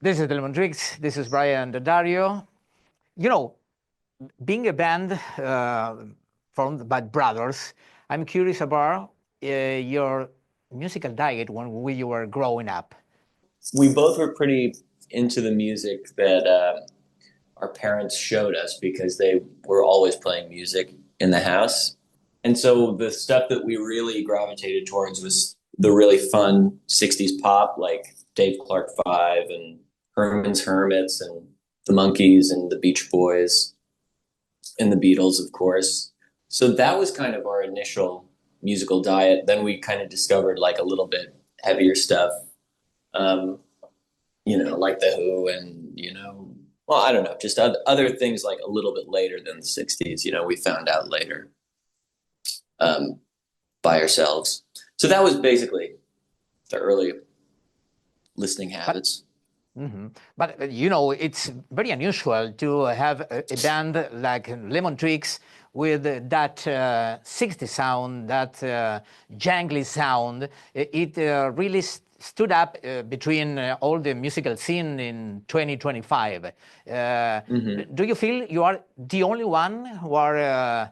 This is the Lemon Twigs. This is Brian and Dario. You know, being a band formed by brothers, I'm curious about your musical diet when you were growing up. We both were pretty into the music that our parents showed us because they were always playing music in the house. And so the stuff that we really gravitated towards was the really fun 60s pop, like Dave Clark 5 and Herman's Hermits and the Monkees and the Beach Boys and the Beatles, of course. So that was kind of our initial musical diet. Then we kind of discovered like a little bit heavier stuff, um, like The Who and, well, I don't know, just other things like a little bit later than the 60s, we found out later um, by ourselves. So that was basically the early listening But habits. it's very unusual to have a band like Lemon Twigs with that 60 sound, that jangly sound. It really stood up between all the musical scene in 2025. hmm Do you feel you are the only one who are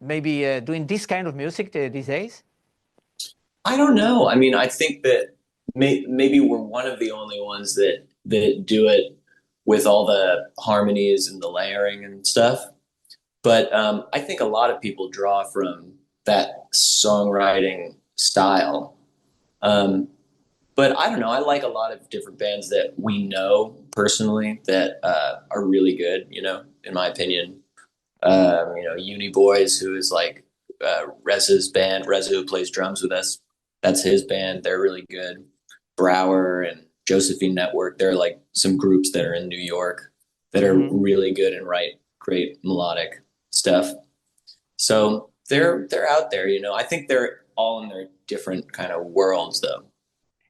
maybe doing this kind of music these days? I don't know. I mean, I think that maybe we're one of the only ones that do it with all the harmonies and the layering and stuff. But I think a lot of people draw from that songwriting style. Um, but I don't know. I like a lot of different bands that we know personally that are really good. In my opinion, Uni Boys, who is like Reza's band. Reza, who plays drums with us, that's his band. They're really good. Brower and Josephine Network. They're like some groups that are in New York that are Mhm. really good and write great melodic stuff. So they're out there. I think they're all in their different kind of worlds, though.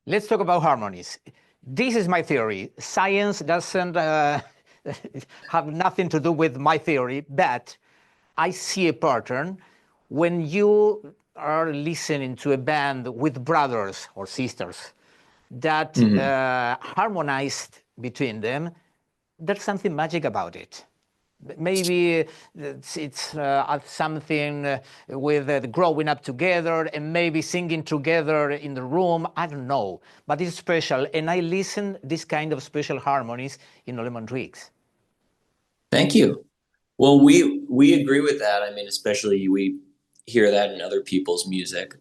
Let's talk about harmonies. This is my theory. Science doesn't have nothing to do with my theory, but I see a pattern when you are listening to a band with brothers or sisters that hmm harmonized between them. There's something magic about it. Maybe it's something with growing up together and maybe singing together in the room. I don't know, but it's special. And I listen this kind of special harmonies in Lemon Twigs. Thank you. Well, we agree with that. I mean, especially we hear that in other people's music.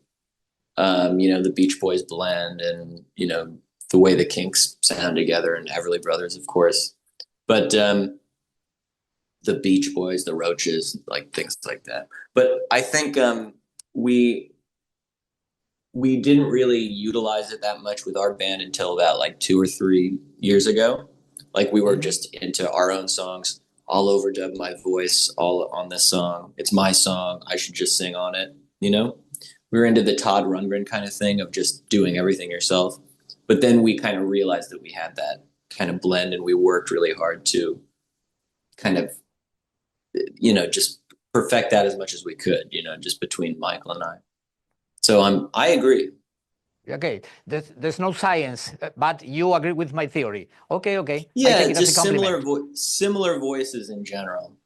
The Beach Boys blend and, the way the Kinks sound together and Everly Brothers, of course. But the Beach Boys, the Roaches, like things like that. But I think we we didn't really utilize it that much with our band until about like 2 or 3 years ago. Like we were Mhm. just into our own songs. I'll overdub my voice all on this song. It's my song. I should just sing on it. We were into the Todd Rundgren kind of thing of just doing everything yourself. But then we kind of realized that we had that kind of blend, and we worked really hard to kind of, just perfect that as much as we could. Just between Michael and I. So I agree. Okay, there's no science, but you agree with my theory. Okay, okay. I take Yeah, it as a just compliment. similar voices in general,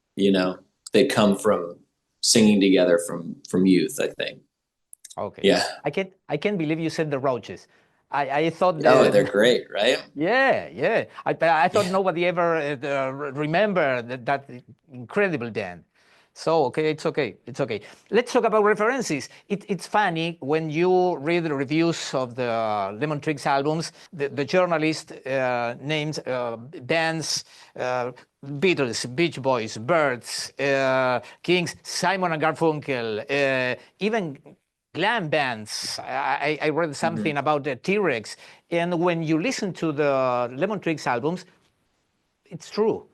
they come from singing together from youth, I think. Okay. Yeah. I can't believe you said the roaches. I thought Oh, they're great, right? yeah, yeah. I thought nobody ever remember that incredible band. So okay, it's okay, it's okay. Let's talk about references. It's funny when you read the reviews of the Lemon Twigs albums. The journalist names bands, Beatles, Beach Boys, Birds, Kings, Simon and Garfunkel, even glam bands. I read hmm something about the T-Rex, and when you listen to the Lemon Twigs albums, it's true.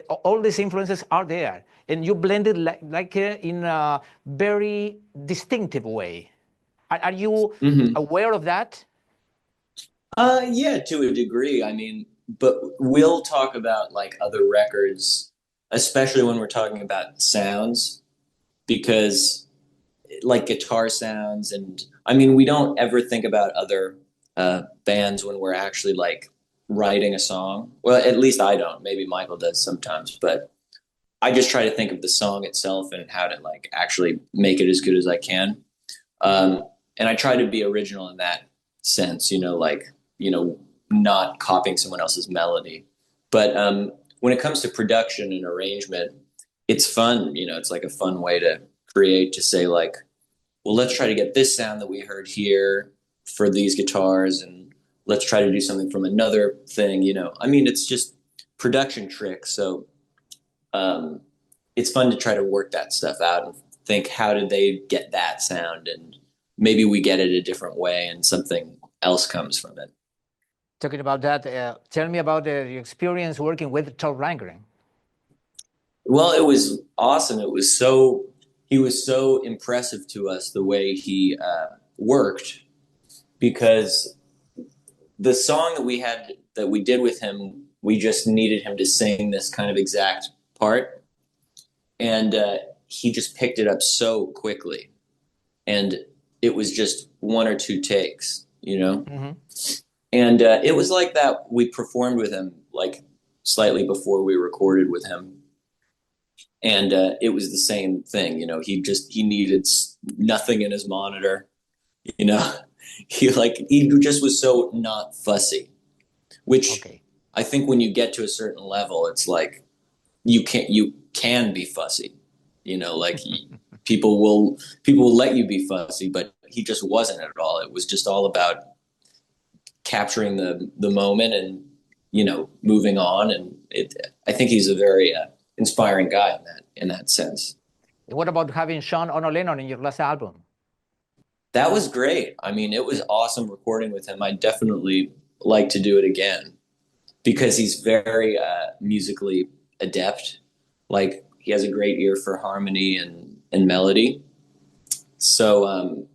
All these influences are there, and you blend it like in a very distinctive way. Are you hmm aware of that? Yeah, to a degree. I mean, but we'll talk about like other records, especially when we're talking about sounds, because like guitar sounds, and I mean, we don't ever think about other bands when we're actually like writing a song. Well, at least I don't. Maybe Michael does sometimes, but I just try to think of the song itself and how to like actually make it as good as I can. Um, and I try to be original in that sense, like, not copying someone else's melody. But when it comes to production and arrangement, it's fun. It's like a fun way to create, to say like, well, let's try to get this sound that we heard here for these guitars, and let's try to do something from another thing. I mean, it's just production tricks. So it's fun to try to work that stuff out and think, how did they get that sound? And maybe we get it a different way and something else comes from it. Talking about that, tell me about your experience working with Todd Rundgren. Well, it was awesome. He was so impressive to us, the way he worked, because the song that we did with him, we just needed him to sing this kind of exact part. And he just picked it up so quickly. And it was just one or two takes, Mm-hmm. And it was like that. We performed with him like slightly before we recorded with him. And it was the same thing, he needed nothing in his monitor, he just was so not fussy, which okay. I think when you get to a certain level, it's like, you can be fussy, like people will let you be fussy, but he just wasn't at all. It was just all about capturing the moment and, moving on. And I think he's a very, inspiring guy in that sense. What about having Sean Ono Lennon in your last album? That was great. I mean, it was awesome recording with him. I definitely like to do it again, because he's very musically adept. Like, he has a great ear for harmony and melody. So,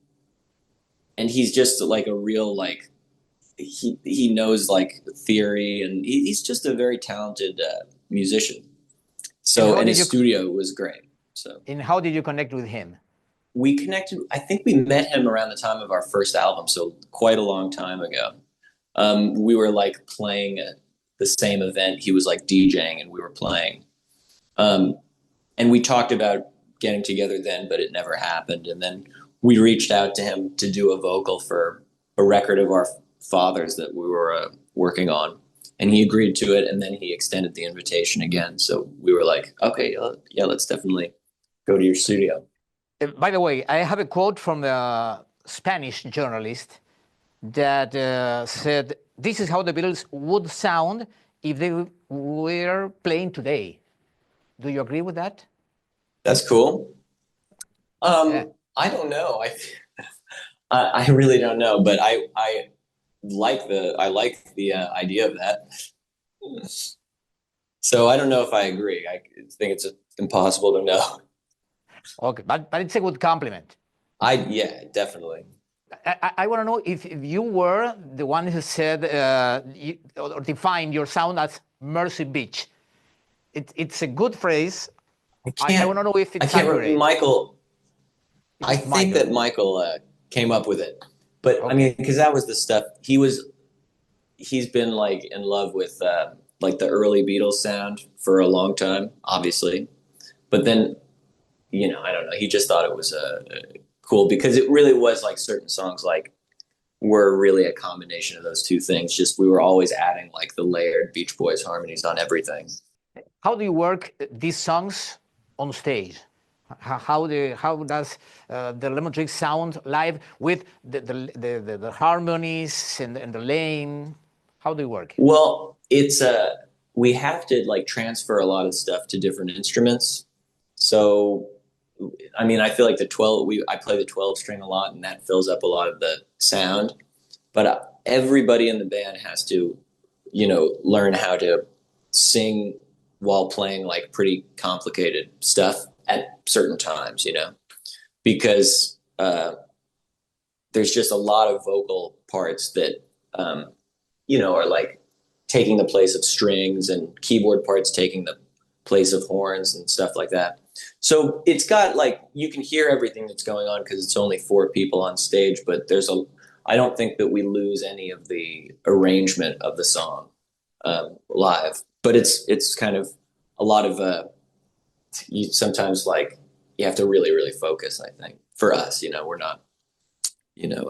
and he's just like a real, like, he knows like theory, and he's just a very talented musician. So, and his studio was great. So, and how did you connect with him? We connected. I think we met him around the time of our first album, so quite a long time ago. We were like playing at the same event. He was like DJing, and we were playing. And we talked about getting together then, but it never happened. And then we reached out to him to do a vocal for a record of our fathers that we were working on. And he agreed to it, and then he extended the invitation again. So we were like, okay, yeah, let's definitely go to your studio. By the way, I have a quote from the Spanish journalist that said, this is how the Beatles would sound if they were playing today. Do you agree with that? That's cool. I don't know. I really don't know, but I like the idea of that. So I don't know if I agree. I think it's impossible to know. Okay, but it's a good compliment. Yeah, definitely. I want to know if you were the one who said or defined your sound as Mercy Beach. It's a good phrase. I want to know if it's accurate. Michael, I think that Michael came up with it. But okay. I mean, because that was the stuff he's been like in love with like the early Beatles sound for a long time, obviously. But then, I don't know, he just thought it was cool, because it really was like certain songs like were really a combination of those two things. Just we were always adding like the layered Beach Boys harmonies on everything. How do you work these songs on stage? How does the Lemon Twigs sound live with the harmonies and the lane? How do you work? Well, it's we have to like transfer a lot of stuff to different instruments. So, I mean, I feel like I play the 12 string a lot, and that fills up a lot of the sound. But everybody in the band has to, learn how to sing while playing like pretty complicated stuff at certain times, because there's just a lot of vocal parts that, are like taking the place of strings, and keyboard parts taking the place of horns and stuff like that. So it's got like, you can hear everything that's going on because it's only 4 people on stage, but I don't think that we lose any of the arrangement of the song. live. But it's kind of a lot of you sometimes like you have to really focus. I think for us, we're not, you know,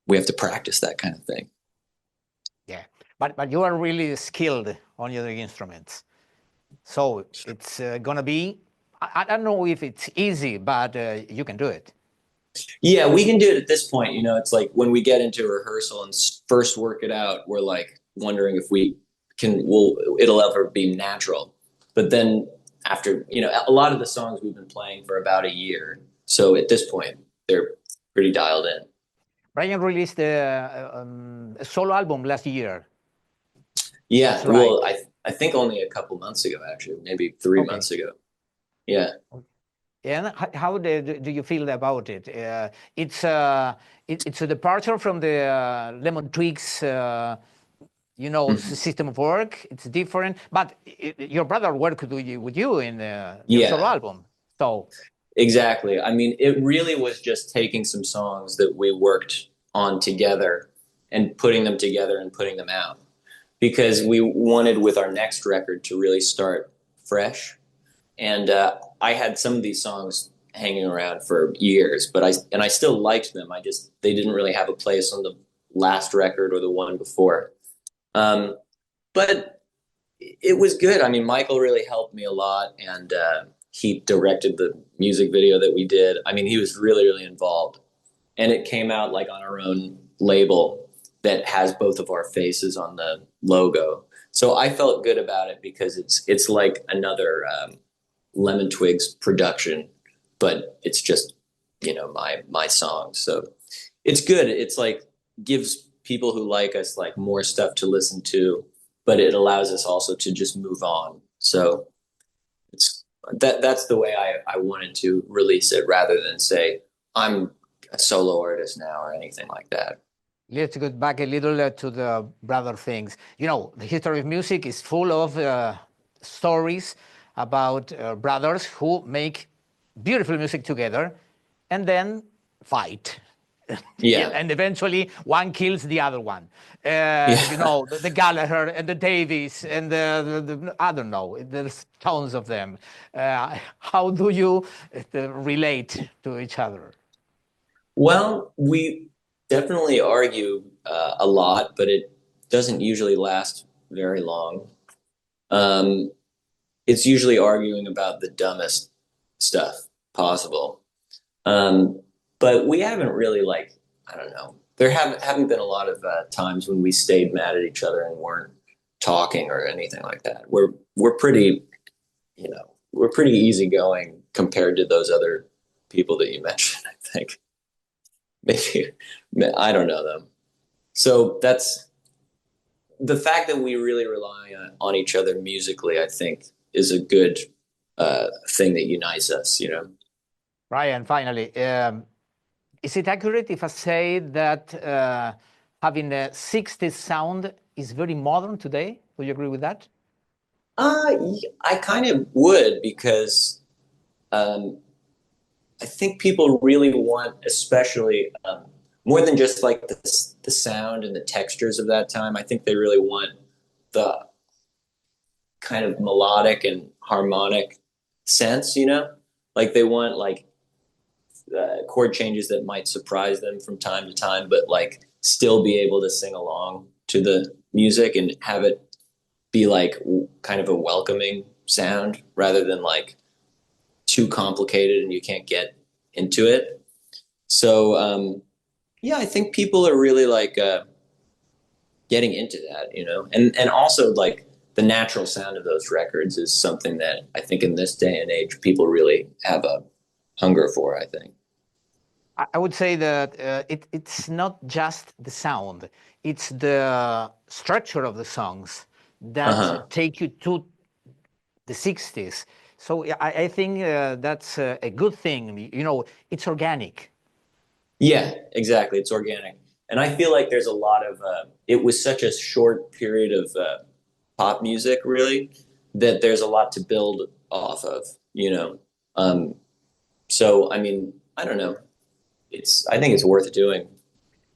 we have to practice that kind of thing. Yeah, but you are really skilled on your instruments, so it's gonna be. I don't know if it's easy, but you can do it. Yeah, we can do it at this point. It's like when we get into rehearsal and first work it out, we're like wondering if we it'll ever be natural. But then after, a lot of the songs we've been playing for about a year. So at this point, they're pretty dialed in. Brian released a solo album last year. Yeah, That's right. well, I think only a couple months ago, actually, maybe 3 months ago. Yeah. And how do you feel about it? It's it's a departure from the Lemon Twigs, system of work. It's different, but your brother worked with you in your solo Yeah, album, so exactly. I mean, it really was just taking some songs that we worked on together and putting them together and putting them out because we wanted with our next record to really start fresh. And I had some of these songs hanging around for years, but I still liked them. They didn't really have a place on the last record or the one before. But it was good. I mean, Michael really helped me a lot, and he directed the music video that we did. I mean, he was really involved, and it came out like on our own label that has both of our faces on the logo. So I felt good about it because it's like another Lemon Twigs production, but it's just my song. So it's good. It's like gives people who like us like more stuff to listen to, but it allows us also to just move on. So that's the way I wanted to release it rather than say I'm a solo artist now or anything like that. let's go back a little to the brother things. The history of music is full of stories about brothers who make beautiful music together and then fight. Yeah. And eventually one kills the other one. Yeah. The Gallagher and the Davies and the I don't know, there's tons of them. How do you relate to each other? Well, we definitely argue a lot, but it doesn't usually last very long. Um, it's usually arguing about the dumbest stuff possible. Um, but we haven't really like, I don't know. There haven't been a lot of times when we stayed mad at each other and weren't talking or anything like that. We're pretty, we're pretty easygoing compared to those other people that you mentioned, I think. Maybe I don't know them. So that's the fact that we really rely on each other musically, I think, is a good thing that unites us. Ryan, finally, is it accurate if I say that having a 60s sound is very modern today? Would you agree with that? I kind of would because um, I think people really want, especially more than just like the sound and the textures of that time. I think they really want the kind of melodic and harmonic sense. Like they want like chord changes that might surprise them from time to time, but like still be able to sing along to the music and have it be like kind of a welcoming sound rather than like too complicated and you can't get into it. So yeah, I think people are really like getting into that, and also like the natural sound of those records is something that I think in this day and age people really have a hunger for. I think. I would say that it's not just the sound, it's the structure of the songs that Uh-huh. take you to the 60s. So yeah, I think that's a good thing. It's organic. Yeah, exactly. It's organic, and I feel like there's a lot of. It was such a short period of pop music, really, that there's a lot to build off of. Um, so I mean, I don't know. I think it's worth doing.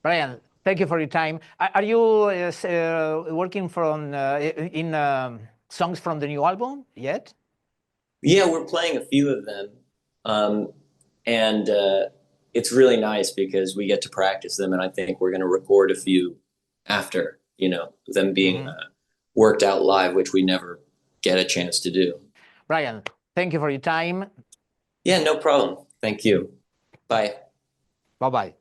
Brian, Thank you for your time. Are you working in songs from the new album yet? Yeah, we're playing a few of them. And it's really nice because we get to practice them, and I think we're going to record a few after, them being worked out live, which we never get a chance to do. Brian, thank you for your time. Yeah, no problem. Thank you. Bye. Bye-bye.